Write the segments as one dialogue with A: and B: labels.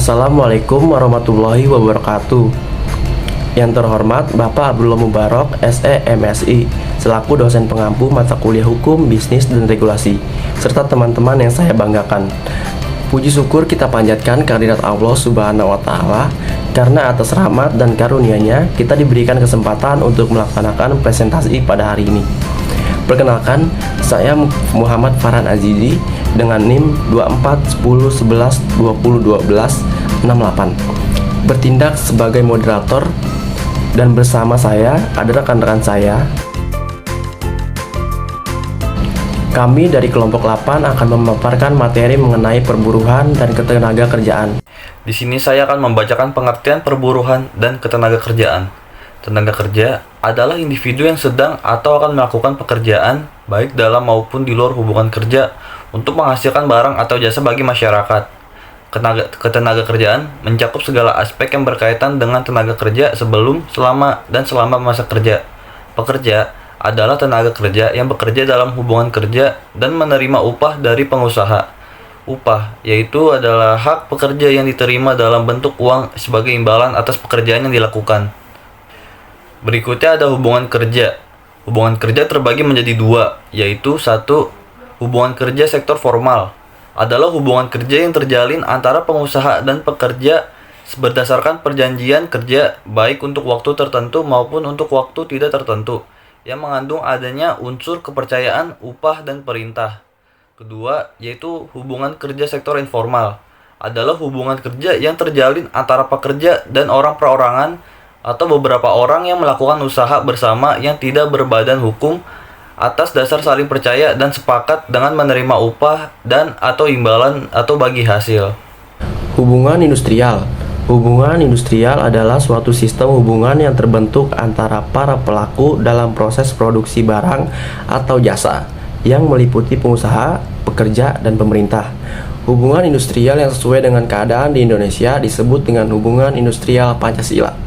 A: Assalamualaikum warahmatullahi wabarakatuh. Yang terhormat Bapak Abdullah Mubarak, SE MSI, selaku dosen pengampu mata kuliah Hukum, Bisnis, dan Regulasi, serta teman-teman yang saya banggakan. Puji syukur kita panjatkan kehadirat Allah Subhanahu wa Ta'ala, karena atas rahmat dan karunia-Nya kita diberikan kesempatan untuk melaksanakan presentasi pada hari ini. Perkenalkan, saya Muhammad Farhan Azizi dengan NIM 241011201268, bertindak sebagai moderator, dan bersama saya ada rekan-rekan saya. Kami dari kelompok 8 akan memaparkan materi mengenai perburuhan dan ketenagakerjaan.
B: Di sini saya akan membacakan pengertian perburuhan dan ketenagakerjaan. Tenaga kerja adalah individu yang sedang atau akan melakukan pekerjaan baik dalam maupun di luar hubungan kerja untuk menghasilkan barang atau jasa bagi masyarakat. Ketenagakerjaan mencakup segala aspek yang berkaitan dengan tenaga kerja sebelum, selama, dan selama masa kerja. Pekerja adalah tenaga kerja yang bekerja dalam hubungan kerja dan menerima upah dari pengusaha. Upah yaitu adalah hak pekerja yang diterima dalam bentuk uang sebagai imbalan atas pekerjaan yang dilakukan. Berikutnya ada hubungan kerja. Hubungan kerja terbagi menjadi dua, yaitu satu, hubungan kerja sektor formal adalah hubungan kerja yang terjalin antara pengusaha dan pekerja berdasarkan perjanjian kerja baik untuk waktu tertentu maupun untuk waktu tidak tertentu yang mengandung adanya unsur kepercayaan, upah, dan perintah. Kedua, yaitu hubungan kerja sektor informal adalah hubungan kerja yang terjalin antara pekerja dan orang perorangan atau beberapa orang yang melakukan usaha bersama yang tidak berbadan hukum atas dasar saling percaya dan sepakat dengan menerima upah dan atau imbalan atau bagi hasil.
A: Hubungan industrial. Hubungan industrial adalah suatu sistem hubungan yang terbentuk antara para pelaku dalam proses produksi barang atau jasa yang meliputi pengusaha, pekerja, dan pemerintah. Hubungan industrial yang sesuai dengan keadaan di Indonesia disebut dengan hubungan industrial Pancasila.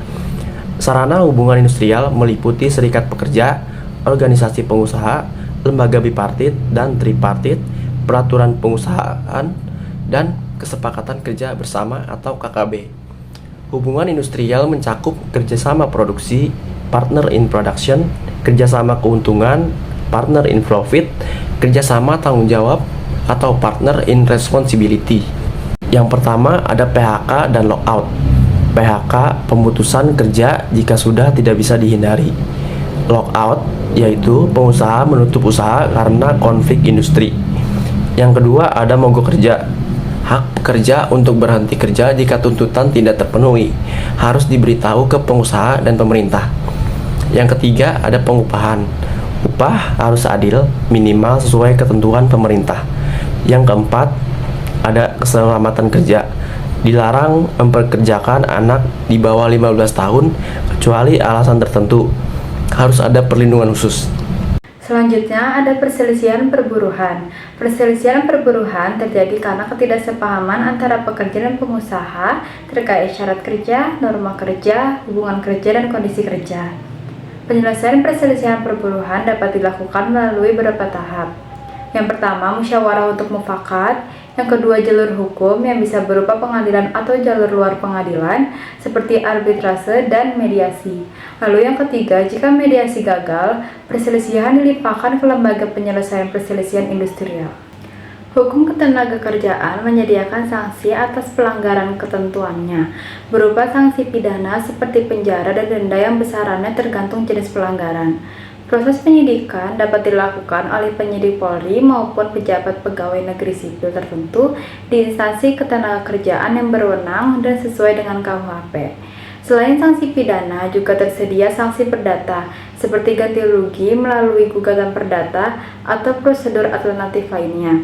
A: Sarana hubungan industrial meliputi serikat pekerja, organisasi pengusaha, lembaga bipartit dan tripartit, peraturan pengusahaan, dan kesepakatan kerja bersama atau KKB. Hubungan industrial mencakup kerjasama produksi, partner in production, kerjasama keuntungan, partner in profit, kerjasama tanggung jawab, atau partner in responsibility. Yang pertama ada PHK dan lockout. PHK, pemutusan kerja jika sudah tidak bisa dihindari. Lockout, yaitu pengusaha menutup usaha karena konflik industri. Yang kedua ada mogok kerja. Hak pekerja untuk berhenti kerja jika tuntutan tidak terpenuhi, harus diberitahu ke pengusaha dan pemerintah. Yang ketiga ada pengupahan. Upah harus adil, minimal sesuai ketentuan pemerintah. Yang keempat ada keselamatan kerja. Dilarang mempekerjakan anak di bawah 15 tahun kecuali alasan tertentu. Harus ada perlindungan khusus.
C: Selanjutnya ada perselisihan perburuhan. Perselisihan perburuhan terjadi karena ketidaksepahaman antara pekerja dan pengusaha terkait syarat kerja, norma kerja, hubungan kerja, dan kondisi kerja. Penyelesaian perselisihan perburuhan dapat dilakukan melalui beberapa tahap. Yang pertama, musyawarah untuk mufakat. Yang kedua, jalur hukum yang bisa berupa pengadilan atau jalur luar pengadilan seperti arbitrase dan mediasi. Lalu yang ketiga, jika mediasi gagal, perselisihan dilimpahkan ke lembaga penyelesaian perselisihan industrial. Hukum ketenagakerjaan menyediakan sanksi atas pelanggaran ketentuannya, berupa sanksi pidana seperti penjara dan denda yang besarannya tergantung jenis pelanggaran. Proses penyidikan dapat dilakukan oleh penyidik Polri maupun pejabat pegawai negeri sipil tertentu di instansi ketenagakerjaan yang berwenang dan sesuai dengan KUHP. Selain sanksi pidana, juga tersedia sanksi perdata, seperti ganti rugi melalui gugatan perdata atau prosedur alternatif lainnya.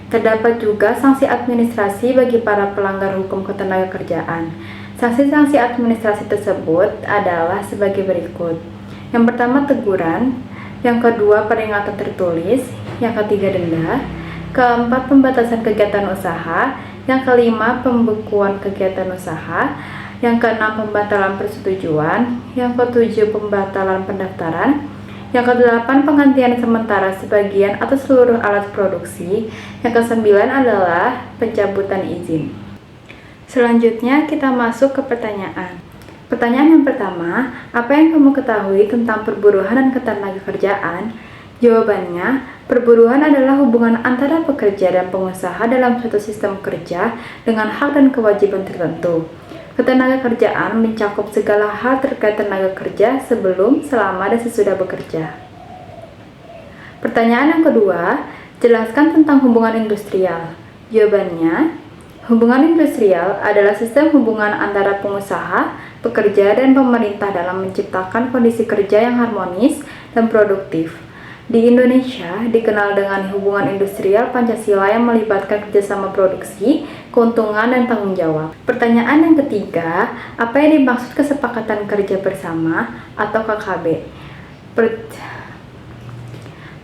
C: Terdapat juga sanksi administrasi bagi para pelanggar hukum ketenagakerjaan. Sanksi-sanksi administrasi tersebut adalah sebagai berikut. Yang pertama teguran, yang kedua peringatan tertulis, yang ketiga denda, keempat pembatasan kegiatan usaha, yang kelima pembekuan kegiatan usaha, yang keenam pembatalan persetujuan, yang ketujuh pembatalan pendaftaran, yang kedelapan penggantian sementara sebagian atau seluruh alat produksi, yang kesembilan adalah pencabutan izin. Selanjutnya kita masuk ke pertanyaan. Pertanyaan yang pertama, apa yang kamu ketahui tentang perburuhan dan ketenagakerjaan? Jawabannya, perburuhan adalah hubungan antara pekerja dan pengusaha dalam suatu sistem kerja dengan hak dan kewajiban tertentu. Ketenagakerjaan mencakup segala hal terkait tenaga kerja sebelum, selama, dan sesudah bekerja. Pertanyaan yang kedua, jelaskan tentang hubungan industrial. Jawabannya, hubungan industrial adalah sistem hubungan antara pengusaha, pekerja, dan pemerintah dalam menciptakan kondisi kerja yang harmonis dan produktif. Di Indonesia, dikenal dengan hubungan industrial Pancasila yang melibatkan kerjasama produksi, keuntungan, dan tanggung jawab. Pertanyaan yang ketiga, apa yang dimaksud kesepakatan kerja bersama atau KKB?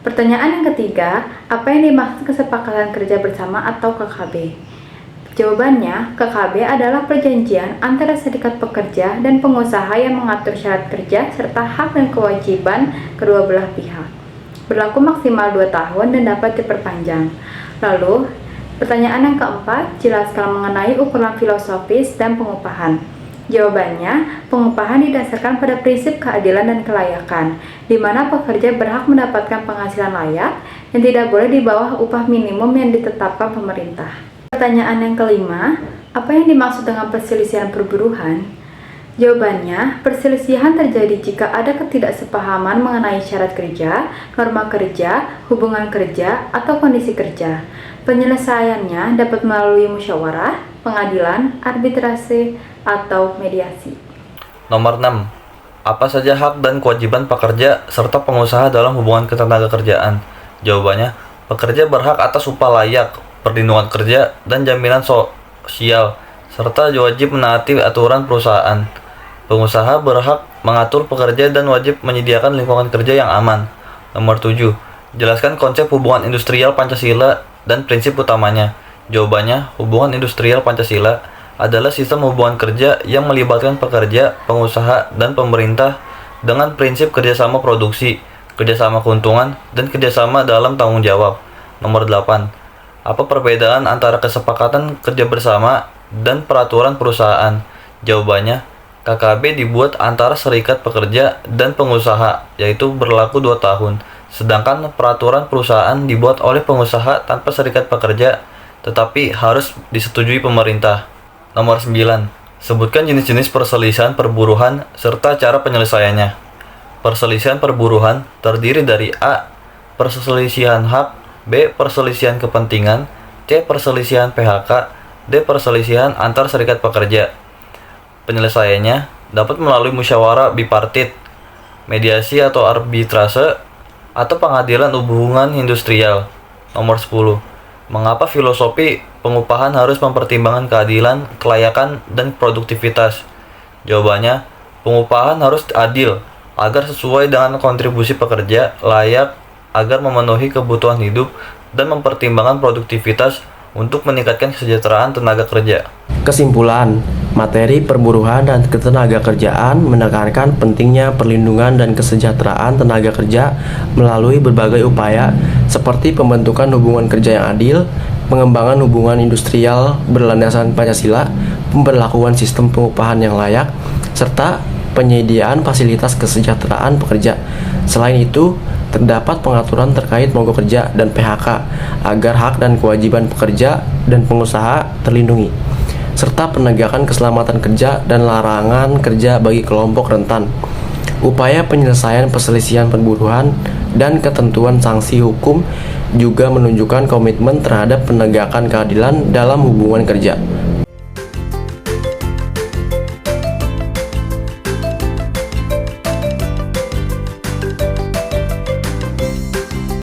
C: Pertanyaan yang ketiga, apa yang dimaksud kesepakatan kerja bersama atau KKB? Jawabannya, KKB adalah perjanjian antara serikat pekerja dan pengusaha yang mengatur syarat kerja serta hak dan kewajiban kedua belah pihak. Berlaku maksimal 2 tahun dan dapat diperpanjang. Lalu, pertanyaan yang keempat, jelaskan mengenai ukuran filosofis dan pengupahan. Jawabannya, pengupahan didasarkan pada prinsip keadilan dan kelayakan, di mana pekerja berhak mendapatkan penghasilan layak yang tidak boleh di bawah upah minimum yang ditetapkan pemerintah. Pertanyaan yang kelima, apa yang dimaksud dengan perselisihan perburuhan? Jawabannya, perselisihan terjadi jika ada ketidaksepahaman mengenai syarat kerja, norma kerja, hubungan kerja, atau kondisi kerja. Penyelesaiannya dapat melalui musyawarah, pengadilan, arbitrase, atau mediasi.
B: Nomor 6. Apa saja hak dan kewajiban pekerja serta pengusaha dalam hubungan ketenagakerjaan? Jawabannya, pekerja berhak atas upah layak, perlindungan kerja, dan jaminan sosial, serta wajib menaati aturan perusahaan. Pengusaha berhak mengatur pekerja dan wajib menyediakan lingkungan kerja yang aman. Nomor 7. Jelaskan konsep hubungan industrial Pancasila dan prinsip utamanya. Jawabannya, hubungan industrial Pancasila adalah sistem hubungan kerja yang melibatkan pekerja, pengusaha, dan pemerintah dengan prinsip kerjasama produksi, kerjasama keuntungan, dan kerjasama dalam tanggung jawab. Nomor 8. Apa perbedaan antara kesepakatan kerja bersama dan peraturan perusahaan? Jawabannya, KKB dibuat antara serikat pekerja dan pengusaha, yaitu berlaku 2 tahun. Sedangkan peraturan perusahaan dibuat oleh pengusaha tanpa serikat pekerja, tetapi harus disetujui pemerintah. Nomor 9. Sebutkan jenis-jenis perselisihan perburuhan serta cara penyelesaiannya. Perselisihan perburuhan terdiri dari A. Perselisihan hak, B. Perselisihan kepentingan, C. Perselisihan PHK, D. Perselisihan antar serikat pekerja. Penyelesaiannya dapat melalui musyawarah bipartit, mediasi atau arbitrase, atau pengadilan hubungan industrial. Nomor 10. Mengapa filosofi pengupahan harus mempertimbangkan keadilan, kelayakan, dan produktivitas? Jawabannya, pengupahan harus adil agar sesuai dengan kontribusi pekerja, layak agar memenuhi kebutuhan hidup, dan mempertimbangkan produktivitas untuk meningkatkan kesejahteraan tenaga kerja.
A: Kesimpulan, materi perburuhan dan ketenagakerjaan menekankan pentingnya perlindungan dan kesejahteraan tenaga kerja melalui berbagai upaya seperti pembentukan hubungan kerja yang adil, pengembangan hubungan industrial berlandaskan Pancasila, pemberlakuan sistem pengupahan yang layak, serta penyediaan fasilitas kesejahteraan pekerja. Selain itu, terdapat pengaturan terkait mogok kerja dan PHK agar hak dan kewajiban pekerja dan pengusaha terlindungi, serta penegakan keselamatan kerja dan larangan kerja bagi kelompok rentan. Upaya penyelesaian perselisihan perburuhan dan ketentuan sanksi hukum juga menunjukkan komitmen terhadap penegakan keadilan dalam hubungan kerja.